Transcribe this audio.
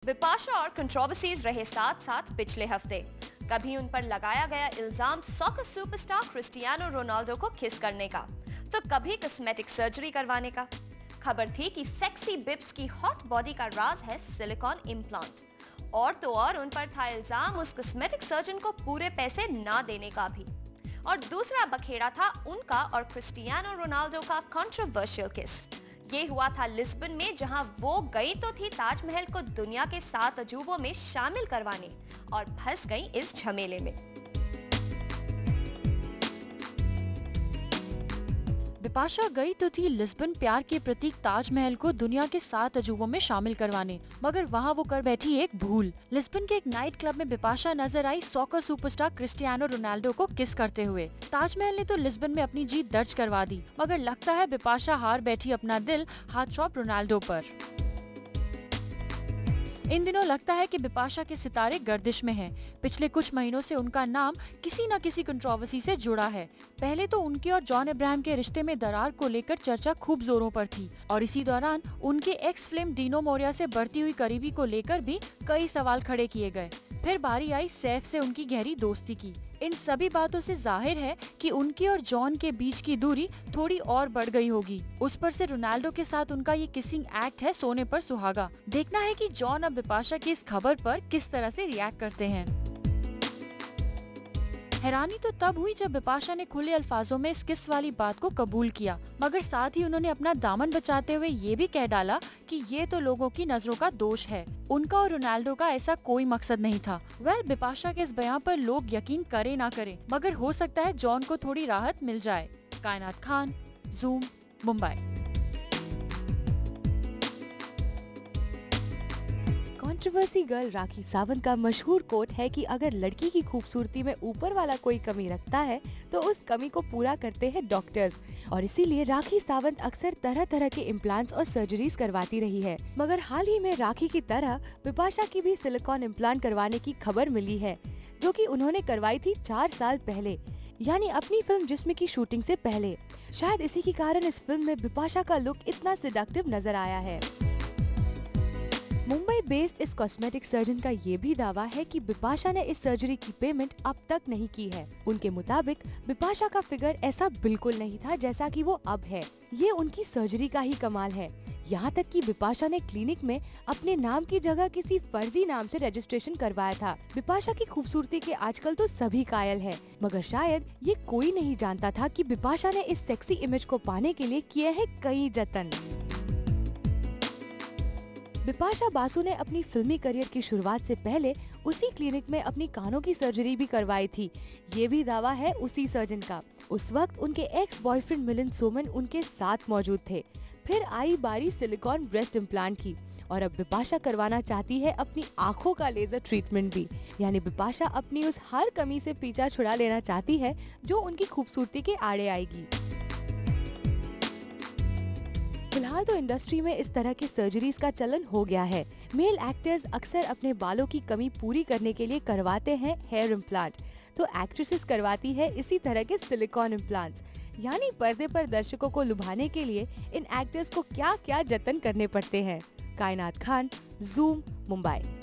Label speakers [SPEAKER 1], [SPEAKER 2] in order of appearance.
[SPEAKER 1] बिपाशा और कंट्रोवर्सीज रहे साथ साथ पिछले हफ्ते। कभी उन पर लगाया गया इल्जाम सॉकर सुपरस्टार क्रिस्टियानो रोनाल्डो को किस करने का, तो कभी कॉस्मेटिक सर्जरी करवाने का। खबर थी कि सेक्सी बिब्स की हॉट बॉडी का राज है सिलिकॉन इम्प्लांट। और तो और उन पर था इल्जाम उस कॉस्मेटिक सर्जन को पूरे पैसे ना देने का भी। और दूसरा बखेड़ा था उनका और क्रिस्टियानो रोनाल्डो का कंट्रोवर्शियल किस। ये हुआ था लिस्बन में, जहां वो गई तो थी ताजमहल को दुनिया के 7 अजूबों में शामिल करवाने और फंस गई इस झमेले में।
[SPEAKER 2] बिपाशा गई तो थी लिस्बन प्यार के प्रतीक ताजमहल को दुनिया के 7 अजूबों में शामिल करवाने, मगर वहाँ वो कर बैठी एक भूल। लिस्बन के एक नाइट क्लब में बिपाशा नजर आई सॉकर सुपरस्टार क्रिस्टियानो रोनाल्डो को किस करते हुए। ताजमहल ने तो लिस्बन में अपनी जीत दर्ज करवा दी, मगर लगता है बिपाशा हार बैठी अपना दिल हार्टथ्रॉब रोनाल्डो पर। इन दिनों लगता है कि बिपाशा के सितारे गर्दिश में हैं। पिछले कुछ महीनों से उनका नाम किसी न किसी कंट्रोवर्सी से जुड़ा है। पहले तो उनके और जॉन अब्राहम के रिश्ते में दरार को लेकर चर्चा खूब जोरों पर थी, और इसी दौरान उनके एक्स फ्लेम डीनो मोरिया से बढ़ती हुई करीबी को लेकर भी कई सवाल खड़े किए गए। फिर बारी आई सैफ से उनकी गहरी दोस्ती की। इन सभी बातों से जाहिर है कि उनके और जॉन के बीच की दूरी थोड़ी और बढ़ गई होगी। उस पर से रोनाल्डो के साथ उनका ये किसिंग एक्ट है सोने पर सुहागा। देखना है कि जॉन अब बिपाशा की इस खबर पर किस तरह से रिएक्ट करते हैं। हैरानी तो तब हुई जब बिपाशा ने खुले अल्फाजों में इस किस वाली बात को कबूल किया, मगर साथ ही उन्होंने अपना दामन बचाते हुए ये भी कह डाला कि ये तो लोगों की नजरों का दोष है, उनका और रोनाल्डो का ऐसा कोई मकसद नहीं था। बिपाशा के इस बयान पर लोग यकीन करे ना करे, मगर हो सकता है जॉन को थोड़ी राहत मिल जाए। Kainat Khan, zoom, Mumbai.
[SPEAKER 3] Controversy girl Rakhi Sawant का मशहूर कोट है कि अगर लड़की की खूबसूरती में ऊपर वाला कोई कमी रखता है तो उस कमी को पूरा करते हैं डॉक्टर्स, और इसीलिए राखी सावंत अक्सर तरह तरह के इम्प्लांट्स और सर्जरीज करवाती रही है। मगर हाल ही में राखी की तरह बिपाशा की भी सिलिकॉन इम्प्लांट करवाने की खबर मिली है, जो कि उन्होंने करवाई थी 4 साल पहले, यानी अपनी फिल्म जिस्म की शूटिंग से पहले। शायद इसी के कारण इस फिल्म में बिपाशा का लुक इतना सेडक्टिव नजर आया है। मुंबई बेस्ड इस कॉस्मेटिक सर्जन का ये भी दावा है कि बिपाशा ने इस सर्जरी की पेमेंट अब तक नहीं की है। उनके मुताबिक बिपाशा का फिगर ऐसा बिल्कुल नहीं था जैसा कि वो अब है। ये उनकी सर्जरी का ही कमाल है। यहाँ तक कि बिपाशा ने क्लिनिक में अपने नाम की जगह किसी फर्जी नाम से रजिस्ट्रेशन करवाया था। बिपाशा की खूबसूरती के आजकल तो सभी कायल है, मगर शायद ये कोई नहीं जानता था कि बिपाशा ने इस सेक्सी इमेज को पाने के लिए किए हैं कई जतन। बिपाशा बासु ने अपनी फिल्मी करियर की शुरुआत से पहले उसी क्लिनिक में अपनी कानों की सर्जरी भी करवाई थी। ये भी दावा है उसी सर्जन का। उस वक्त उनके एक्स बॉयफ्रेंड मिलिंद सोमन उनके साथ मौजूद थे। फिर आई बारी सिलिकॉन ब्रेस्ट इम्प्लांट की, और अब बिपाशा करवाना चाहती है अपनी आँखों का लेजर ट्रीटमेंट भी। यानी बिपाशा अपनी उस हर कमी से पीछा छुड़ा लेना चाहती है जो उनकी खूबसूरती के आड़े आएगी। फिलहाल तो इंडस्ट्री में इस तरह की सर्जरीज का चलन हो गया है। मेल एक्टर्स अक्सर अपने बालों की कमी पूरी करने के लिए करवाते हैं हेयर इम्प्लांट, तो एक्ट्रेसेस करवाती है इसी तरह के सिलिकॉन इम्प्लांट्स। यानी पर्दे पर दर्शकों को लुभाने के लिए इन एक्टर्स को क्या क्या जतन करने पड़ते हैं। कायनात खान, ज़ूम, मुंबई।